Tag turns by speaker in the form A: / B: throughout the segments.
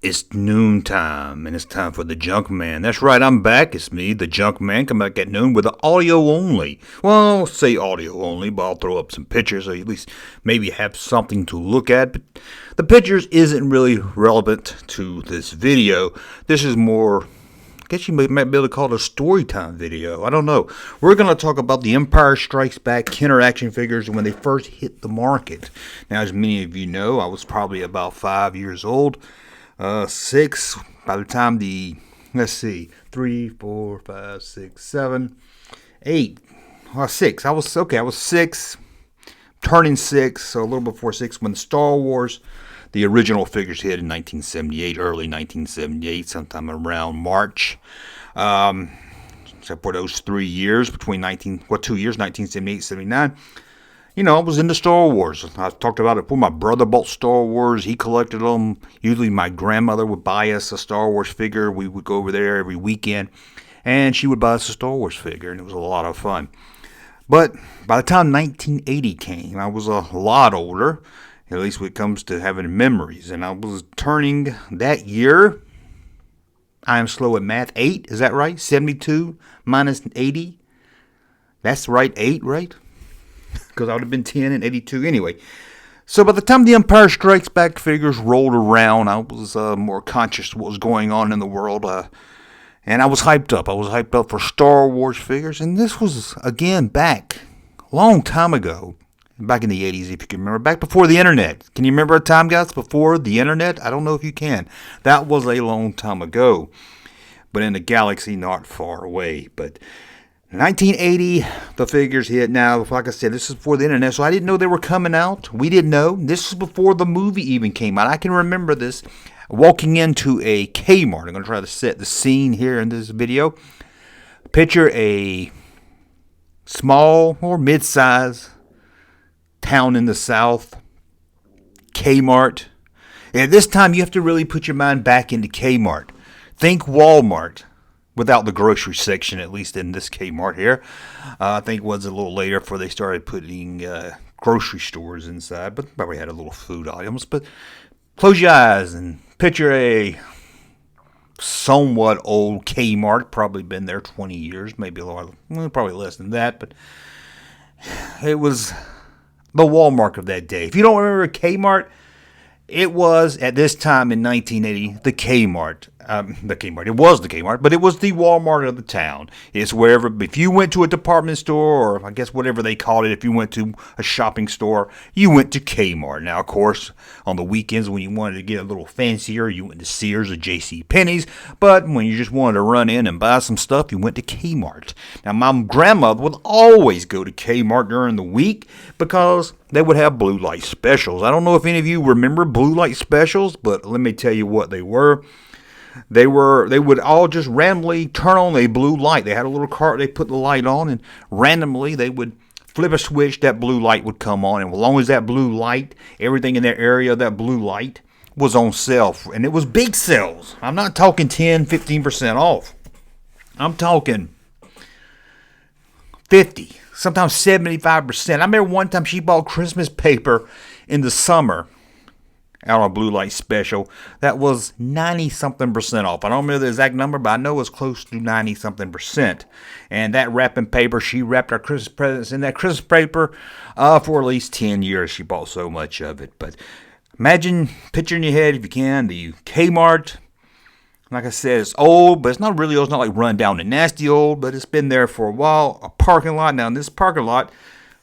A: It's noontime, and it's time for the Junkman. That's right, I'm back. It's me, the Junkman, come back at noon with the audio only. Well, I'll say audio only, but I'll throw up some pictures, so you at least maybe have something to look at. But the pictures isn't really relevant to this video. This is more, I guess you might be able to call it a story time video. I don't know. We're going to talk about the Empire Strikes Back Kenner action figures when they first hit the market. Now, as many of you know, I was probably about 5 years old. 6 by the time let's see, 3, 4, 5, 6, 7, 8, 6. I was 6, turning 6, so a little before 6 when the Star Wars, the original figures hit in 1978, early 1978, sometime around March. Except for those 3 years between 2 years, 1978, 79. You know, I was into Star Wars. I talked about it before. My brother bought Star Wars. He collected them. Usually my grandmother would buy us a Star Wars figure. We would go over there every weekend, and she would buy us a Star Wars figure, and it was a lot of fun. But by the time 1980 came, I was a lot older, at least when it comes to having memories, and I was turning that year, I am slow at math, 8, is that right? 72 minus 80? That's right, 8, right? Because I would have been 10 in 82 anyway. So by the time the Empire Strikes Back figures rolled around, I was more conscious of what was going on in the world. And I was hyped up. I was hyped up for Star Wars figures. And this was, again, back a long time ago. Back in the 80s, if you can remember. Back before the internet. Can you remember a time, guys, before the internet? I don't know if you can. That was a long time ago. But in a galaxy not far away. But 1980, the figures hit. Now, like I said, this is before the internet, so I didn't know they were coming out. We didn't know. This is before the movie even came out. I can remember this walking into a K-Mart. I'm going to try to set the scene here in this video. Picture a small or mid-size town in the South, K-Mart. And at this time, you have to really put your mind back into K-Mart. Think Walmart. Without the grocery section, at least in this K-Mart here. I think it was a little later before they started putting grocery stores inside, but probably had a little food items. But close your eyes and picture a somewhat old K-Mart. Probably been there 20 years, maybe a lot, probably less than that. But it was the Walmart of that day. If you don't remember K-Mart, it was, at this time in 1980, the K-Mart. It was the K-Mart, but it was the Walmart of the town. It's wherever, if you went to a department store, or I guess whatever they called it, if you went to a shopping store, you went to K-Mart. Now, of course, on the weekends when you wanted to get a little fancier, you went to Sears or J.C. Penney's, but when you just wanted to run in and buy some stuff, you went to K-Mart. Now, my grandmother would always go to K-Mart during the week because they would have blue light specials. I don't know if any of you remember blue light specials, but let me tell you what they were. They would all just randomly turn on a blue light. They had a little cart they put the light on, and randomly they would flip a switch, that blue light would come on. And as long as that blue light, everything in that area, that blue light was on sale. And it was big sales. I'm not talking 10, 15% off. I'm talking 50, sometimes 75%. I remember one time she bought Christmas paper in the summer out on a blue light special that was 90-something% off. I don't remember the exact number, but I know it was close to 90-something%. And that wrapping paper, she wrapped our Christmas presents in that Christmas paper for at least 10 years. She bought so much of it. But imagine, picture in your head, if you can, the K-Mart. Like I said, it's old, but it's not really old. It's not like run down and nasty old, but it's been there for a while. A parking lot. Now, in this parking lot,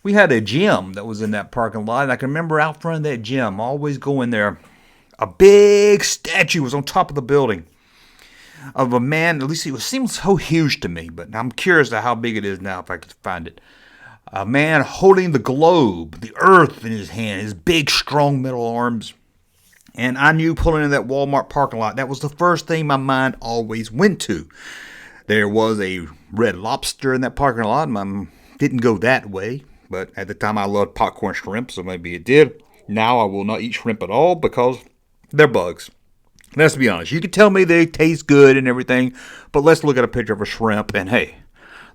A: we had a gym that was in that parking lot, and I can remember out front of that gym, always going there, a big statue was on top of the building of a man. At least it seemed so huge to me, but I'm curious to how big it is now if I could find it. A man holding the globe, the earth in his hand, his big, strong metal arms. And I knew pulling in that Walmart parking lot, that was the first thing my mind always went to. There was a Red Lobster in that parking lot. I didn't go that way. But at the time, I loved popcorn shrimp, so maybe it did. Now, I will not eat shrimp at all because they're bugs. Let's be honest. You can tell me they taste good and everything, but let's look at a picture of a shrimp, and hey,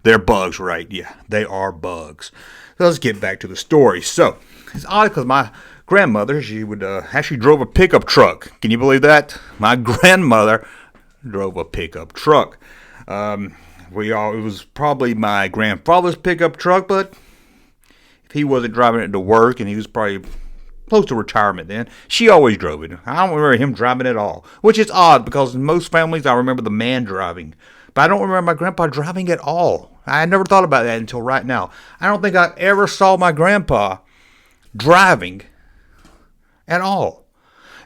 A: they're bugs, right? Yeah, they are bugs. So let's get back to the story. So, it's odd because my grandmother, she would actually drove a pickup truck. Can you believe that? My grandmother drove a pickup truck. It was probably my grandfather's pickup truck, but if he wasn't driving it to work, and he was probably close to retirement then, she always drove it. I don't remember him driving at all, which is odd because in most families I remember the man driving, but I don't remember my grandpa driving at all. I never thought about that until right now. I don't think I ever saw my grandpa driving at all.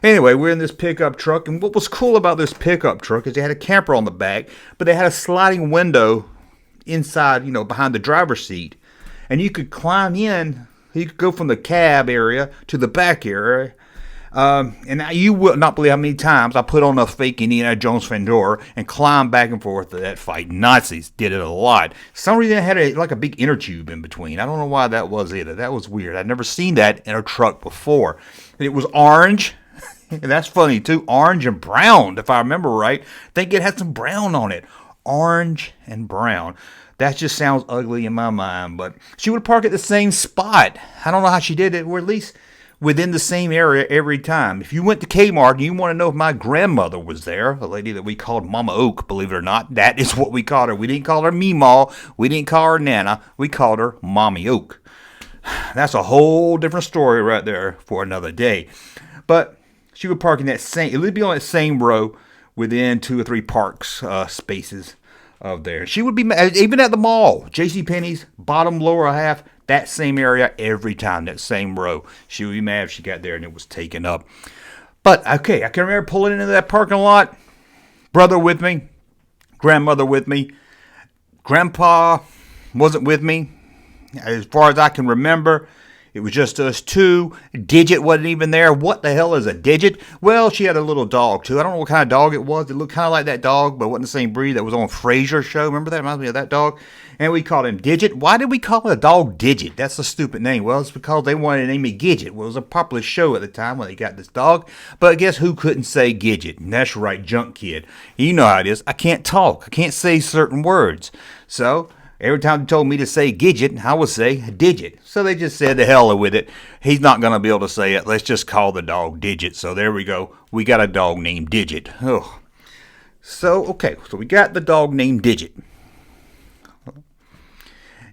A: Anyway, we're in this pickup truck, and what was cool about this pickup truck is they had a camper on the back, but they had a sliding window inside, behind the driver's seat, and you could climb in. You could go from the cab area to the back area, and you will not believe how many times I put on a fake Indiana Jones fedora and climbed back and forth to that fight. Nazis did it a lot. For some reason, it had a big inner tube in between. I don't know why that was either. That was weird. I'd never seen that in a truck before. And it was orange. And that's funny, too. Orange and brown, if I remember right. I think it had some brown on it. Orange and brown. That just sounds ugly in my mind. But she would park at the same spot. I don't know how she did it. Or at least within the same area every time. If you went to K-Mart and you want to know if my grandmother was there, a lady that we called Mama Oak, believe it or not, that is what we called her. We didn't call her Meemaw. We didn't call her Nana. We called her Mommy Oak. That's a whole different story right there for another day. But she would park in that same, it would be on that same row within 2 or 3 parks spaces of there. She would be, even at the mall, JCPenney's, bottom, lower half, that same area every time, that same row. She would be mad if she got there and it was taken up. But, okay, I can remember pulling into that parking lot, brother with me, grandmother with me, grandpa wasn't with me. As far as I can remember, it was just us two. Digit wasn't even there. What the hell is a Digit? Well, she had a little dog, too. I don't know what kind of dog it was. It looked kind of like that dog, but wasn't the same breed that was on Frasier's show. Remember that? Reminds me of that dog. And we called him Digit. Why did we call a dog Digit? That's a stupid name. Well, it's because they wanted to name me Gidget. Well, it was a popular show at the time when they got this dog. But guess who couldn't say Gidget? And that's right, Junk Kid. You know how it is. I can't talk. I can't say certain words. So every time they told me to say Gidget, I would say Digit. So they just said the hell with it. He's not going to be able to say it. Let's just call the dog Digit. So there we go. We got a dog named Digit. Oh. So, okay. So we got the dog named Digit.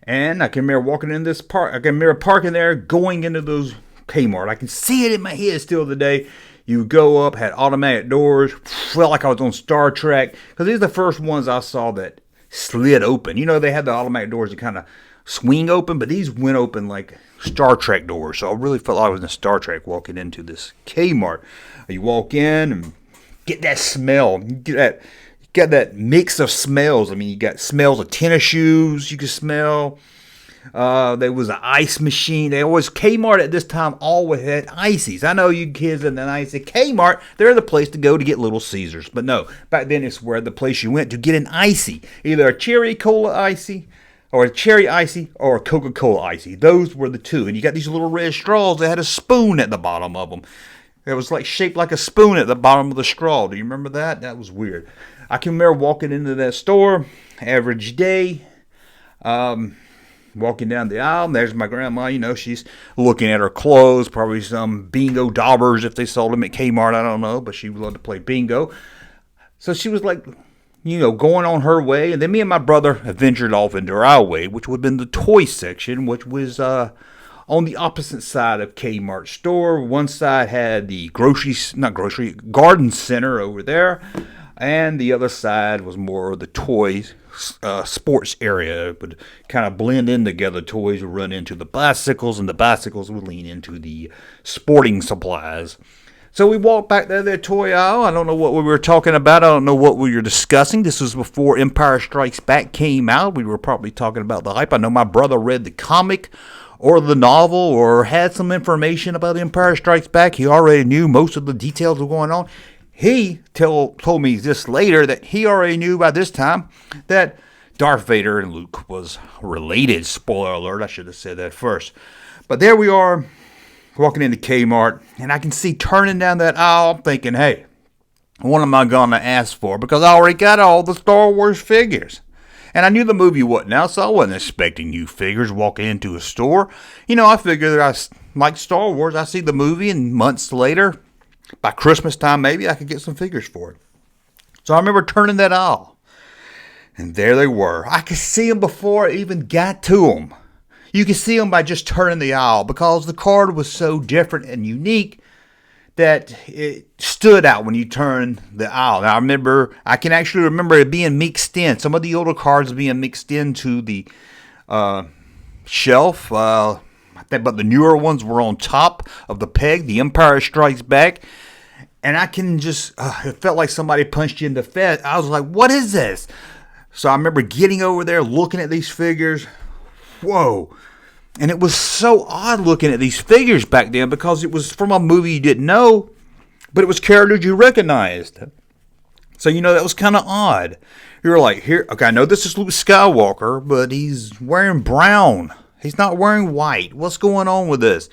A: And I can remember walking in this park. I can remember parking there, going into those K-Mart. I can see it in my head still today. You go up, had automatic doors. Felt like I was on Star Trek. Because these are the first ones I saw that slid open. They had the automatic doors that kind of swing open, but these went open like Star Trek doors. So I really felt like I was in Star Trek walking into this K-Mart. You walk in and get that smell. You got that mix of smells. I mean, you got smells of tennis shoes you can smell. There was an ice machine. K-Mart at this time always had ices. I know you kids in the 90s, K-Mart, they're the place to go to get Little Caesars. But no, back then it's where the place you went to get an icy. Either a cherry cola icy, or a cherry icy, or a Coca-Cola icy. Those were the two. And you got these little red straws that had a spoon at the bottom of them. It was like shaped like a spoon at the bottom of the straw. Do you remember that? That was weird. I can remember walking into that store, average day, walking down the aisle, and there's my grandma. She's looking at her clothes, probably some bingo daubers if they sold them at Kmart, I don't know, but she loved to play bingo. So she was like, going on her way, and then me and my brother ventured off into our way, which would have been the toy section, which was on the opposite side of Kmart store. One side had the garden center over there, and the other side was more of the toys, sports area. It would kind of blend in together. Toys would run into the bicycles, and the bicycles would lean into the sporting supplies. So we walked back there, that toy aisle. I don't know what we were talking about. I don't know what we were discussing. This was before Empire Strikes Back came out. We were probably talking about the hype. I know my brother read the comic or the novel or had some information about Empire Strikes Back. He already knew most of the details of going on. He told me this later that he already knew by this time that Darth Vader and Luke was related. Spoiler alert, I should have said that first. But there we are, walking into Kmart, and I can see turning down that aisle, thinking, hey, what am I going to ask for? Because I already got all the Star Wars figures. And I knew the movie wasn't out, so I wasn't expecting new figures walking into a store. I figured like Star Wars, I see the movie, and months later, by Christmas time maybe, I could get some figures for it. So I remember turning that aisle, and there they were. I could see them before I even got to them. You could see them by just turning the aisle, because the card was so different and unique that it stood out when you turned the aisle. Now I can actually remember it being mixed in. Some of the older cards being mixed into the shelf. I think, but the newer ones were on top of the peg. The Empire Strikes Back. And I can just, it felt like somebody punched you in the face. I was like, what is this? So I remember getting over there, looking at these figures. Whoa. And it was so odd looking at these figures back then, because it was from a movie you didn't know, but it was characters you recognized. So, that was kind of odd. You were like, here, okay, I know this is Luke Skywalker, but he's wearing brown. He's not wearing white. What's going on with this?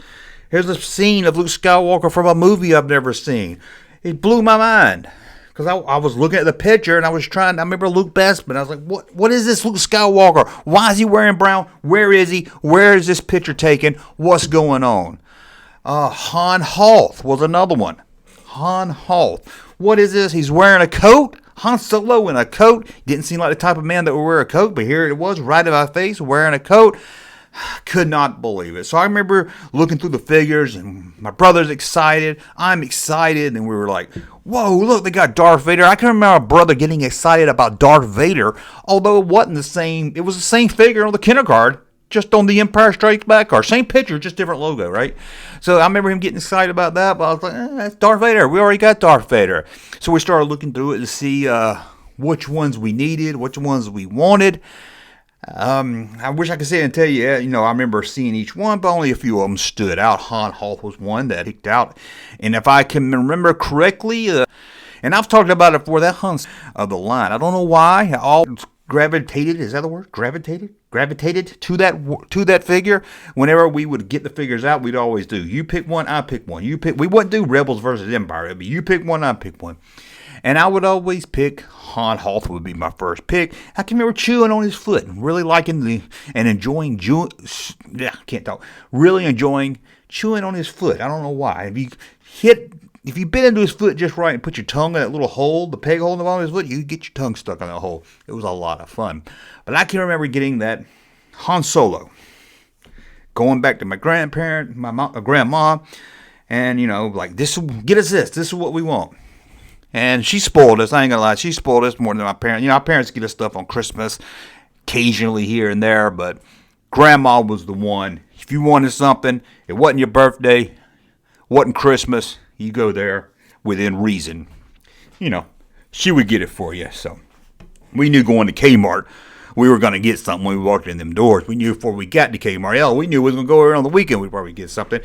A: Here's a scene of Luke Skywalker from a movie I've never seen. It blew my mind. Because I was looking at the picture, and I remember Luke Bestman. I was like, what is this Luke Skywalker? Why is he wearing brown? Where is he? Where is this picture taken? What's going on? HOTH was another one. HOTH. What is this? He's wearing a coat? Han Solo in a coat? Didn't seem like the type of man that would wear a coat, but here it was, right in my face, wearing a coat. Could not believe it. So I remember looking through the figures, and my brother's excited. I'm excited, and we were like, whoa, look, they got Darth Vader. I can remember my brother getting excited about Darth Vader, although it wasn't the same. It was the same figure on the Kenner card, just on the Empire Strikes Back card. Same picture, just different logo, right? So I remember him getting excited about that, but I was like, that's Darth Vader. We already got Darth Vader. So we started looking through it to see which ones we needed, which ones we wanted. I wish I could say and tell you, I remember seeing each one, but only a few of them stood out. HOTH was one that picked out. And if I can remember correctly, and I've talked about it before, that Hunt's of the line. I don't know why. I all gravitated, is that the word? Gravitated to that figure. Whenever we would get the figures out, we'd always do, you pick one, I pick one. We wouldn't do Rebels versus Empire. It'd be you pick one, I pick one. And I would always pick HOTH would be my first pick. I can remember chewing on his foot and really liking and enjoying really enjoying chewing on his foot. I don't know why. If you bit into his foot just right and put your tongue in that little hole, the peg hole in the bottom of his foot, you get your tongue stuck in that hole. It was a lot of fun. But I can remember getting that Han Solo. Going back to my grandparent, my grandma, and like, get us this. This is what we want. And she spoiled us. I ain't gonna lie. She spoiled us more than my parents. Our parents get us stuff on Christmas, occasionally here and there. But Grandma was the one. If you wanted something, it wasn't your birthday, wasn't Christmas, you go there within reason. She would get it for you. So we knew going to K-Mart, we were gonna get something when we walked in them doors. We knew before we got to K-Mart. We knew we was gonna go around the weekend. We'd probably get something,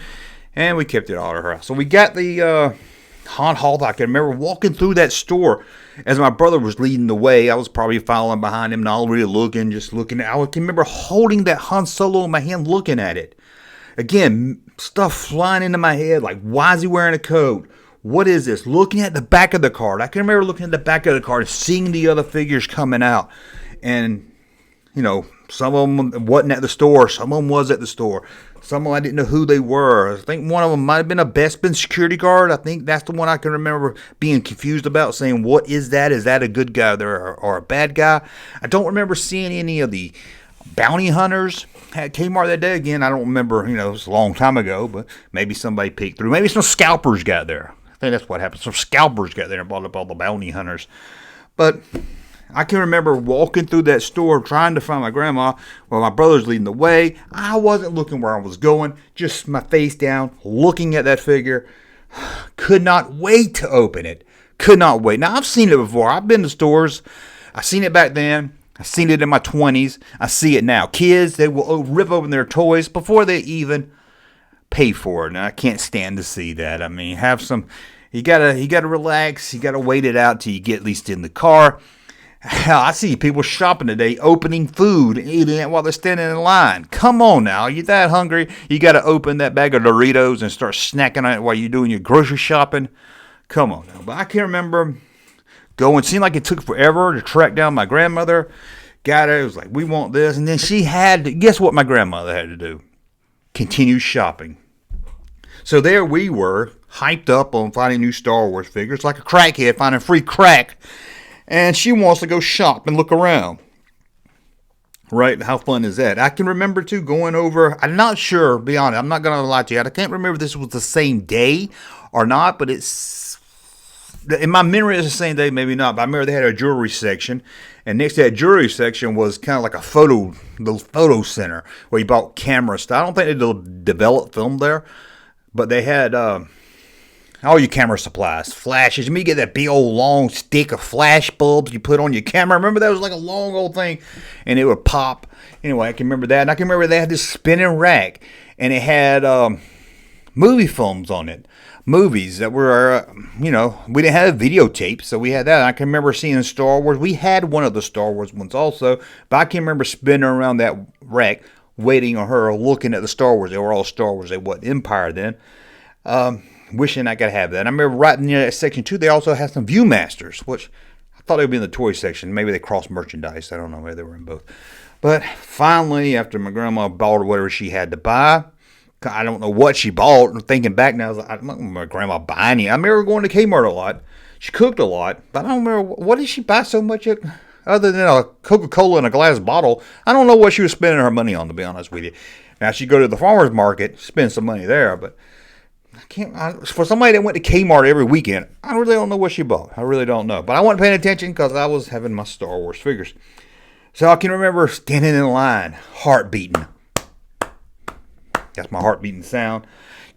A: and we kept it all at her house. So we got the HOTH. I can remember walking through that store as my brother was leading the way. I was probably following behind him, not really looking, just looking. I can remember holding that Han Solo in my hand, looking at it. Again, stuff flying into my head, like, why is he wearing a coat? What is this? Looking at the back of the card. I can remember looking at the back of the card and seeing the other figures coming out. And, some of them wasn't at the store. Some of them was at the store. Some of them I didn't know who they were. I think one of them might have been a Bespin security guard. I think that's the one I can remember being confused about, saying, what is that? Is that a good guy there or a bad guy? I don't remember seeing any of the bounty hunters at Kmart that day. Again, I don't remember, it was a long time ago, but maybe somebody peeked through. Maybe some scalpers got there. I think that's what happened. Some scalpers got there and bought up all the bounty hunters. But I can remember walking through that store trying to find my grandma while my brother's leading the way. I wasn't looking where I was going, just my face down, looking at that figure. Could not wait to open it. Could not wait. Now, I've seen it before. I've been to stores. I've seen it back then. I've seen it in my 20s. I see it now. Kids, they will rip open their toys before they even pay for it. And I can't stand to see that. I mean, you gotta relax. You gotta wait it out till you get at least in the car. Hell, I see people shopping today, opening food and eating it while they're standing in line. Come on now, you that hungry? You got to open that bag of Doritos and start snacking on it while you're doing your grocery shopping? Come on now. But I can remember going, seemed like it took forever to track down my grandmother. Got her, it was like, we want this. And then she had to, guess what my grandmother had to do? Continue shopping. So there we were, hyped up on finding new Star Wars figures, like a crackhead finding free crack. And she wants to go shop and look around. Right? How fun is that? I can remember, too, going over, I'm not sure, be honest, I'm not going to lie to you. I can't remember if this was the same day or not, but it's, in my memory, it's the same day, maybe not. But I remember they had a jewelry section, and next to that jewelry section was kind of like a little photo center where you bought camera stuff. I don't think they developed film there, but they had all your camera supplies, flashes. You may get that big old long stick of flash bulbs you put on your camera. Remember that was like a long old thing, and it would pop. Anyway, I can remember that, and I can remember they had this spinning rack, and it had movie films on it. Movies that were, we didn't have videotapes, so we had that. I can remember seeing Star Wars. We had one of the Star Wars ones also, but I can remember spinning around that rack, waiting on her, looking at the Star Wars. They were all Star Wars. They wasn't Empire then. Wishing I could have that. And I remember right near that section too, they also had some Viewmasters, which I thought they would be in the toy section. Maybe they crossed merchandise. I don't know. Maybe they were in both. But finally, after my grandma bought or whatever she had to buy, I don't know what she bought. And thinking back now, I was like, I'm not my grandma buying any. I remember going to K-Mart a lot. She cooked a lot, but I don't remember what did she buy so much other than a Coca-Cola in a glass bottle. I don't know what she was spending her money on, to be honest with you. Now she'd go to the farmer's market, spend some money there, but for somebody that went to K-Mart every weekend, I really don't know what she bought. I really don't know. But I wasn't paying attention because I was having my Star Wars figures. So I can remember standing in line, heart beating. That's my heart beating sound.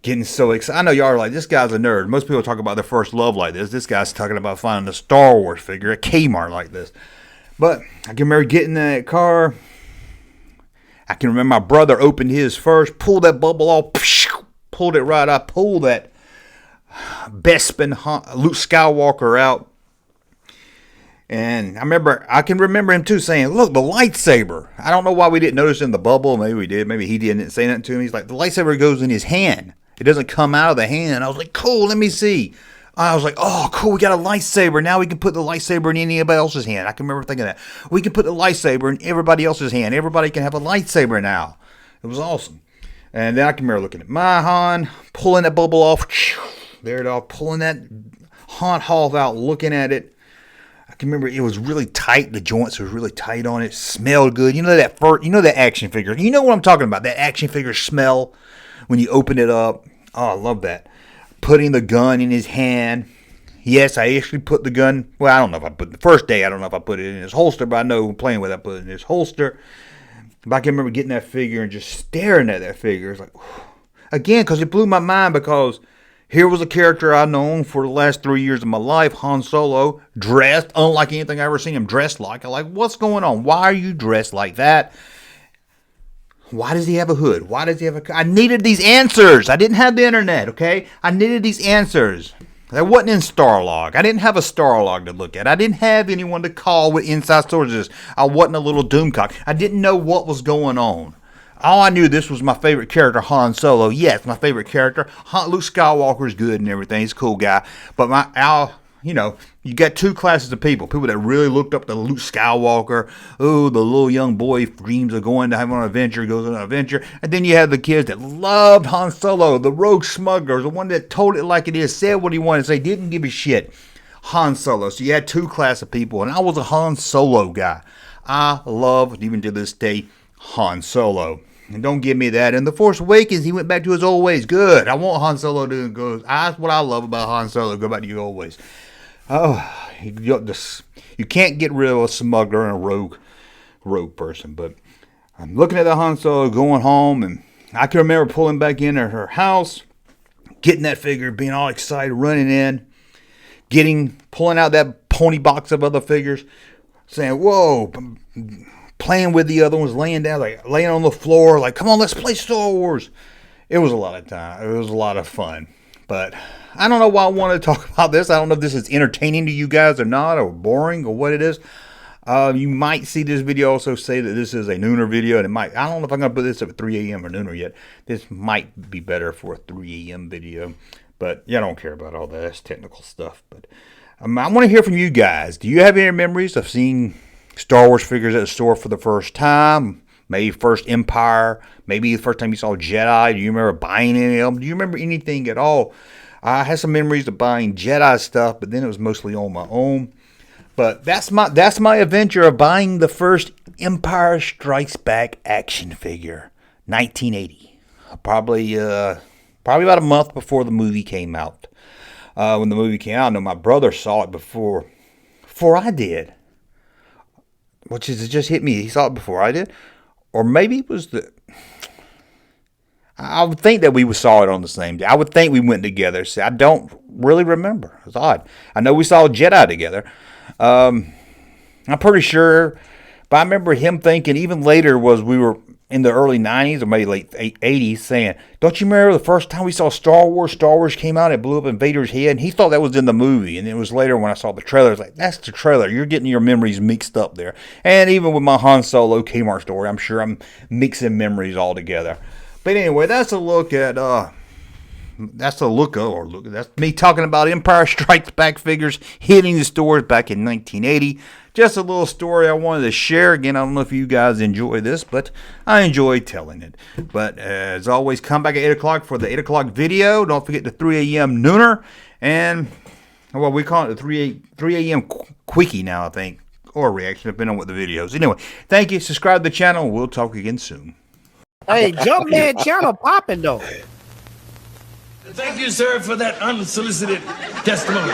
A: Getting so excited. I know y'all are like, this guy's a nerd. Most people talk about their first love like this. This guy's talking about finding a Star Wars figure at K-Mart like this. But I can remember getting in that car. I can remember my brother opened his first, pulled that bubble off, pulled it right out, pulled that Bespin Luke Skywalker out. And I can remember him too saying, look, the lightsaber. I don't know why we didn't notice in the bubble. Maybe we did. Maybe he didn't say nothing to him. He's like, the lightsaber goes in his hand. It doesn't come out of the hand. I was like, cool, let me see. I was like, oh, cool, we got a lightsaber. Now we can put the lightsaber in anybody else's hand. I can remember thinking that. We can put the lightsaber in everybody else's hand. Everybody can have a lightsaber now. It was awesome. And then I can remember looking at my Han, pulling that bubble off. There it all, pulling that HOTH out, looking at it. I can remember it was really tight. The joints was really tight on it. Smelled good. You know that action figure. You know what I'm talking about. That action figure smell when you open it up. Oh, I love that. Putting the gun in his hand. Yes, I actually put the gun. Well, I don't know if I put the first day. I don't know if I put it in his holster, but I know playing with it, I put it in his holster. But I can remember getting that figure and just staring at that figure. It's like, again, because it blew my mind because here was a character I've known for the last 3 years of my life, Han Solo, dressed unlike anything I ever seen him dressed like. I'm like, what's going on? Why are you dressed like that? Why does he have a hood? Why does he have I needed these answers. I didn't have the internet, okay? I needed these answers. That wasn't in Starlog. I didn't have a Starlog to look at. I didn't have anyone to call with inside sources. I wasn't a little doomcock. I didn't know what was going on. All I knew, this was my favorite character, Han Solo. Yes, my favorite character. Luke Skywalker is good and everything. He's a cool guy. But you got two classes of people. People that really looked up to Luke Skywalker. Oh, the little young boy dreams of going to have an adventure, goes on an adventure. And then you have the kids that loved Han Solo, the rogue smuggler, the one that told it like it is, said what he wanted to say, didn't give a shit. Han Solo. So you had two classes of people. And I was a Han Solo guy. I love, even to this day, Han Solo. And don't give me that. In The Force Awakens, he went back to his old ways. Good. I want Han Solo to go. That's what I love about Han Solo. Go back to your old ways. Oh, you can't get rid of a smuggler and a rogue person. But I'm looking at the Han Solo going home, and I can remember pulling back in at her house, getting that figure, being all excited, running in, pulling out that pony box of other figures, saying, whoa, playing with the other ones, laying down, like laying on the floor, like, come on, let's play Star Wars. It was a lot of time. It was a lot of fun. But I don't know why I want to talk about this. I don't know if this is entertaining to you guys or not, or boring, or what it is. You might see this video also say that this is a nooner video, and I don't know if I'm going to put this up at 3 a.m. or nooner yet. This might be better for a 3 a.m. video, but yeah, I don't care about all that. That's technical stuff. But I want to hear from you guys. Do you have any memories of seeing Star Wars figures at the store for the first time? maybe first Empire, maybe the first time you saw Jedi. Do you remember buying any of them? Do you remember anything at all? I had some memories of buying Jedi stuff, but then it was mostly on my own. But that's my adventure of buying the first Empire Strikes Back action figure, 1980. Probably about a month before the movie came out. When the movie came out, I know my brother saw it before I did. Which is, it just hit me. He saw it before I did. Or maybe it was I would think that we saw it on the same day. I would think we went together. See, I don't really remember. It's odd. I know we saw Jedi together. I'm pretty sure, but I remember him thinking even later we were in the early 90s or maybe late 80s saying, don't you remember the first time we saw Star Wars? Star Wars came out, it blew up in Vader's head, and he thought that was in the movie. And it was later when I saw the trailer, I was like, that's the trailer. You're getting your memories mixed up there. And even with my Han Solo K-Mart story, I'm sure I'm mixing memories all together. But anyway, that's a look at that's me talking about Empire Strikes Back figures hitting the stores back in 1980. Just a little story I wanted to share. Again, I don't know if you guys enjoy this, but I enjoy telling it. But as always, come back at 8 o'clock for the 8 o'clock video. Don't forget the 3 a.m. nooner. And, well, we call it the 3 a.m. quickie now, I think. Or reaction, depending on what the video is. Anyway, thank you. Subscribe to the channel. We'll talk again soon.
B: Hey, Junkman channel popping though.
C: Thank you, sir, for that unsolicited testimony.